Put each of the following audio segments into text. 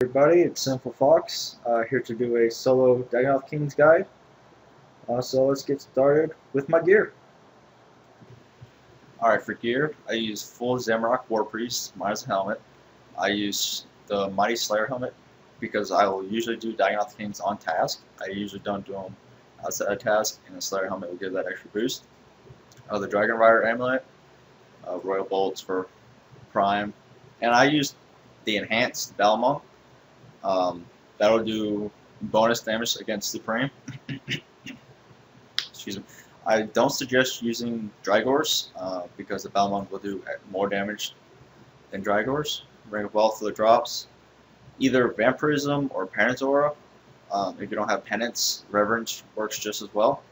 Everybody, it's Simple Fox here to do a solo Dagonoth Kings guide. So let's get started with my gear. Alright, for gear, I use full Zamrock War Priest minus a helmet. I use the Mighty Slayer helmet because I will usually do Dagonoth Kings on task. I usually don't do them outside of task, and the Slayer helmet will give that extra boost. The Dragon Rider amulet, Royal Bolts for Prime, and I use the enhanced Balmung. That'll do bonus damage against Supreme. Excuse me. I don't suggest using Drygors because the Balmung will do more damage than Drygors. Ring of Wealth for the drops. Either Vampirism or Penance Aura. If you don't have Penance, Reverence works just as well.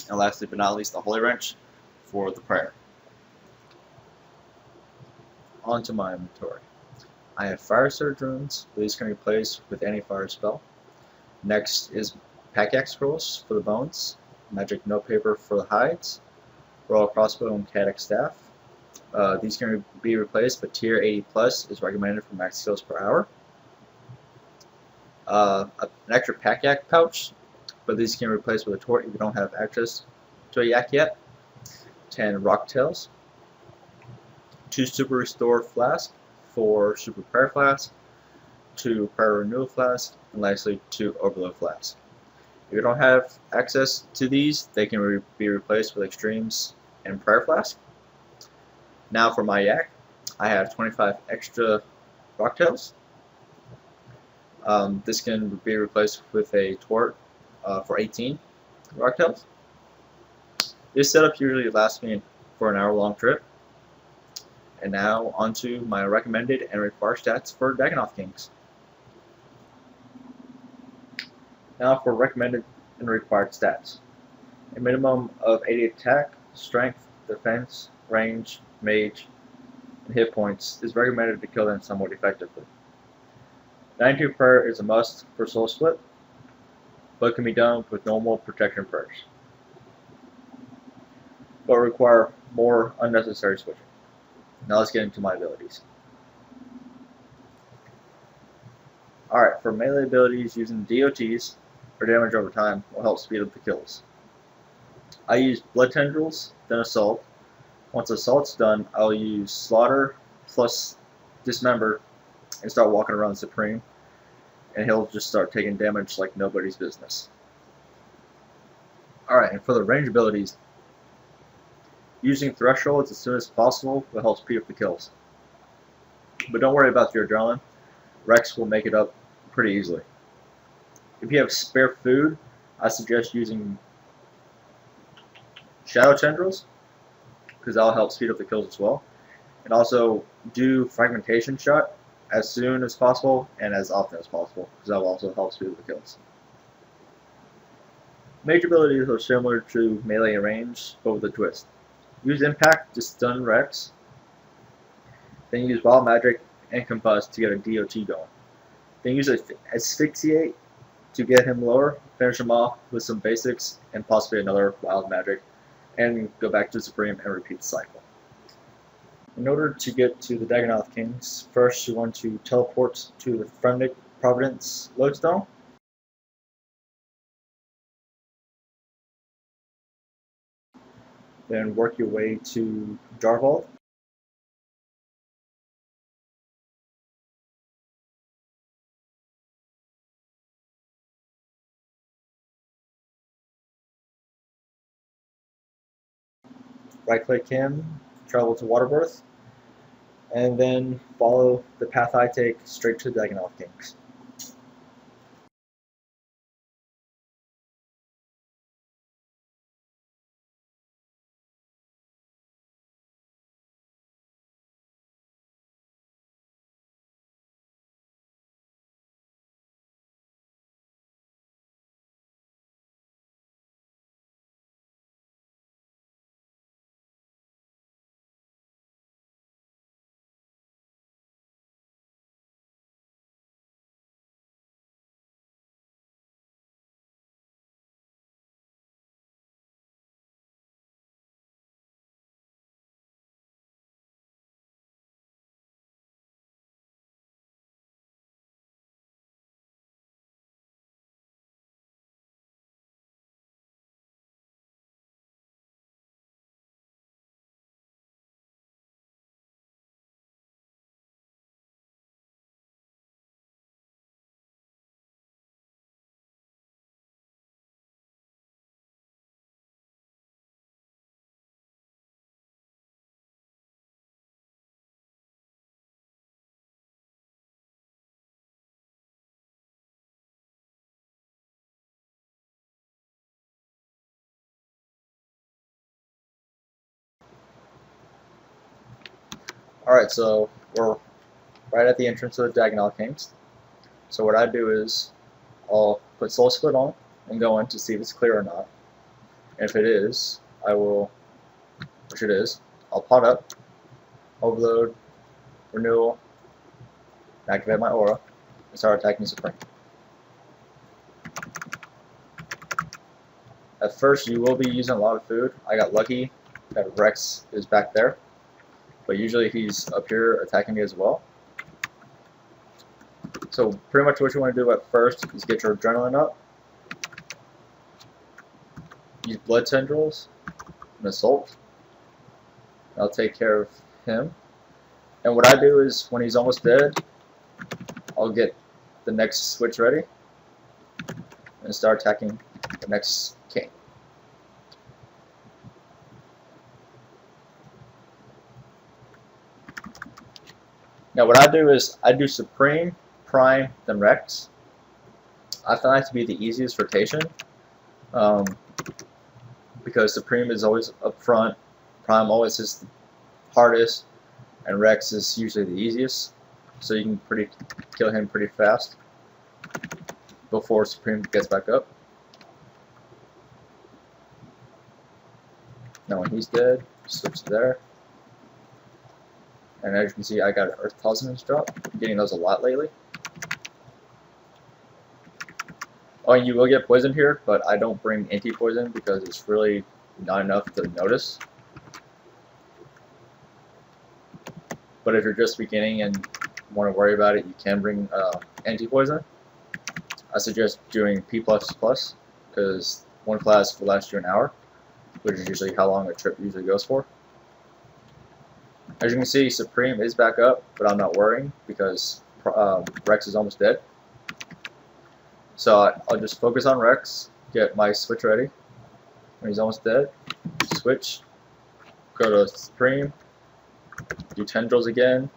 And lastly but not least, the Holy Wrench for the prayer. On to my inventory. I have Fire Surge runes, these can be replaced with any fire spell. Next is Pack Scrolls for the bones, Magic Notepaper for the hides, Royal Crossbow and Catic Staff. These can be replaced, but tier 80 plus is recommended for max skills per hour. An extra Pack Yak pouch, but these can be replaced with a Tort if you don't have access to a Yak yet. 10 Rock Tails, 2 Super Restore Flask, 4 Super Prayer Flask, 2 Prayer Renewal Flask, and lastly 2 Overload Flask. If you don't have access to these, they can be replaced with Extremes and Prayer Flask. Now for my Yak, I have 25 extra Rocktails. This can be replaced with a Tort for 18 Rocktails. This setup usually lasts me for an hour-long trip. And now onto my recommended and required stats for Dagonoth Kings. Now for recommended and required stats. A minimum of 80 attack, strength, defense, range, mage, and hit points is recommended to kill them somewhat effectively. 92 prayer is a must for soul split, but can be done with normal protection prayers, but require more unnecessary switching. Now let's get into my abilities. Alright, for melee abilities, using DOTs or damage over time will help speed up the kills. I use Blood Tendrils, then Assault. Once Assault's done, I'll use Slaughter plus Dismember and start walking around Supreme, and he'll just start taking damage like nobody's business. Alright, and for the range abilities, using thresholds as soon as possible will help speed up the kills. But don't worry about your adrenaline. Rex will make it up pretty easily. If you have spare food, I suggest using Shadow Tendrils, because that'll help speed up the kills as well. And also do Fragmentation Shot as soon as possible and as often as possible, because that will also help speed up the kills. Mage abilities are similar to melee and range, but with a twist. Use Impact to stun Rex, then use Wild Magic and Combust to get a DOT going. Then use Asphyxiate to get him lower, finish him off with some basics and possibly another Wild Magic, and go back to Supreme and repeat the cycle. In order to get to the Dagonoth Kings, first you want to teleport to the Phrenic Providence Lodestone. Then work your way to Jarvault. Right click him, travel to Waterbirth, and then follow the path I take straight to the Dagonoth Kings. Alright, so we're right at the entrance of the Diagonal Kings. So what I do is I'll put Soul Split on and go in to see if it's clear or not. And if it is, I will, which it is, I'll pot up, overload, renewal, activate my aura, and start attacking Supreme. At first you will be using a lot of food. I got lucky that Rex is back there, but usually he's up here attacking me as well. So pretty much what you want to do at first is get your adrenaline up, use blood tendrils, and assault. I'll take care of him. And what I do is when he's almost dead, I'll get the next switch ready and start attacking the next king. Now what I do is I do Supreme, Prime, then Rex. I find that to be the easiest rotation because Supreme is always up front, Prime always is the hardest, and Rex is usually the easiest. So you can kill him pretty fast before Supreme gets back up. Now when he's dead, switch there. And as you can see, I got an Earth Talisman's drop. I'm getting those a lot lately. Oh, and you will get poisoned here, but I don't bring anti-poison because it's really not enough to notice. But if you're just beginning and want to worry about it, you can bring anti-poison. I suggest doing P++ because one flask will last you an hour, which is usually how long a trip usually goes for. As you can see, Supreme is back up, but I'm not worrying because Rex is almost dead. So I'll just focus on Rex, get my switch ready. When he's almost dead, switch, go to Supreme, do tendrils again,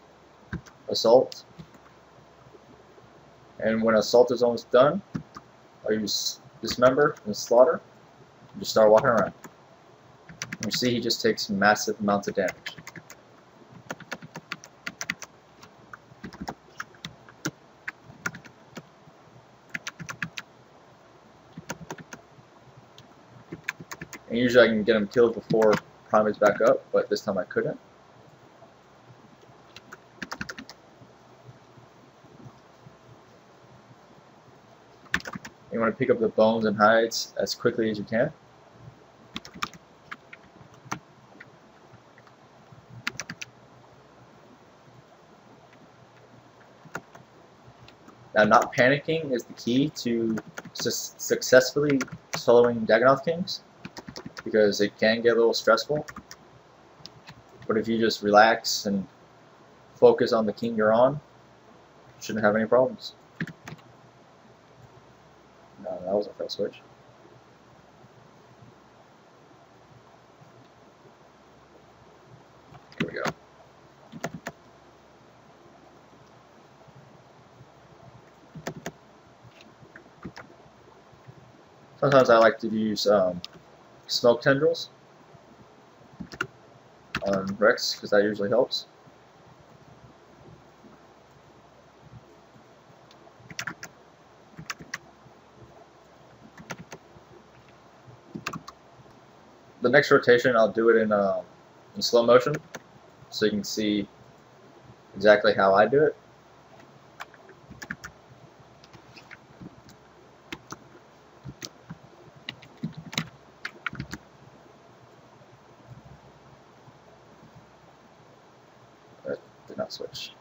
assault, and when assault is almost done, I'll use dismember and slaughter, and just start walking around. And you see he just takes massive amounts of damage. And usually I can get him killed before Prime is back up, but this time I couldn't. You want to pick up the bones and hides as quickly as you can. Now, not panicking is the key to successfully soloing Dagonoth Kings, because it can get a little stressful. But if you just relax and focus on the king you're on, you shouldn't have any problems. No, that was a fail switch. Here we go. Sometimes I like to use smoke tendrils on Rex because that usually helps. The next rotation I'll do it in slow motion so you can see exactly how I do it. That did not switch.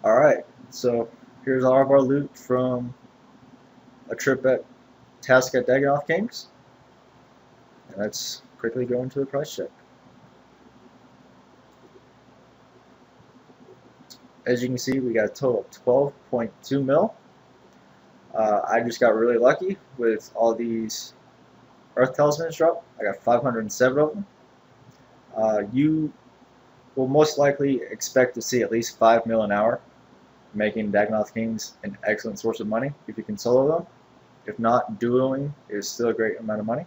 Alright, so here's all of our loot from a trip at task at Daggett Kings. And let's quickly go into the price check. As you can see, we got a total of 12.2 mil. I just got really lucky with all these Earth Talismans drop. I got 507 of them. You will most likely expect to see at least 5 mil an hour, making Daggett Kings an excellent source of money if you can solo them. If not, dueling is still a great amount of money.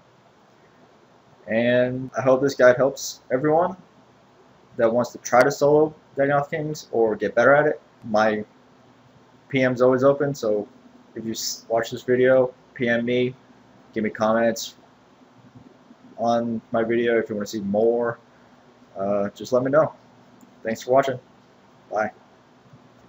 And I hope this guide helps everyone that wants to try to solo Daggett Kings or get better at it. My PM's always open, so if you watch this video, PM me, give me comments on my video if you want to see more. Just let me know. Thanks for watching. Bye.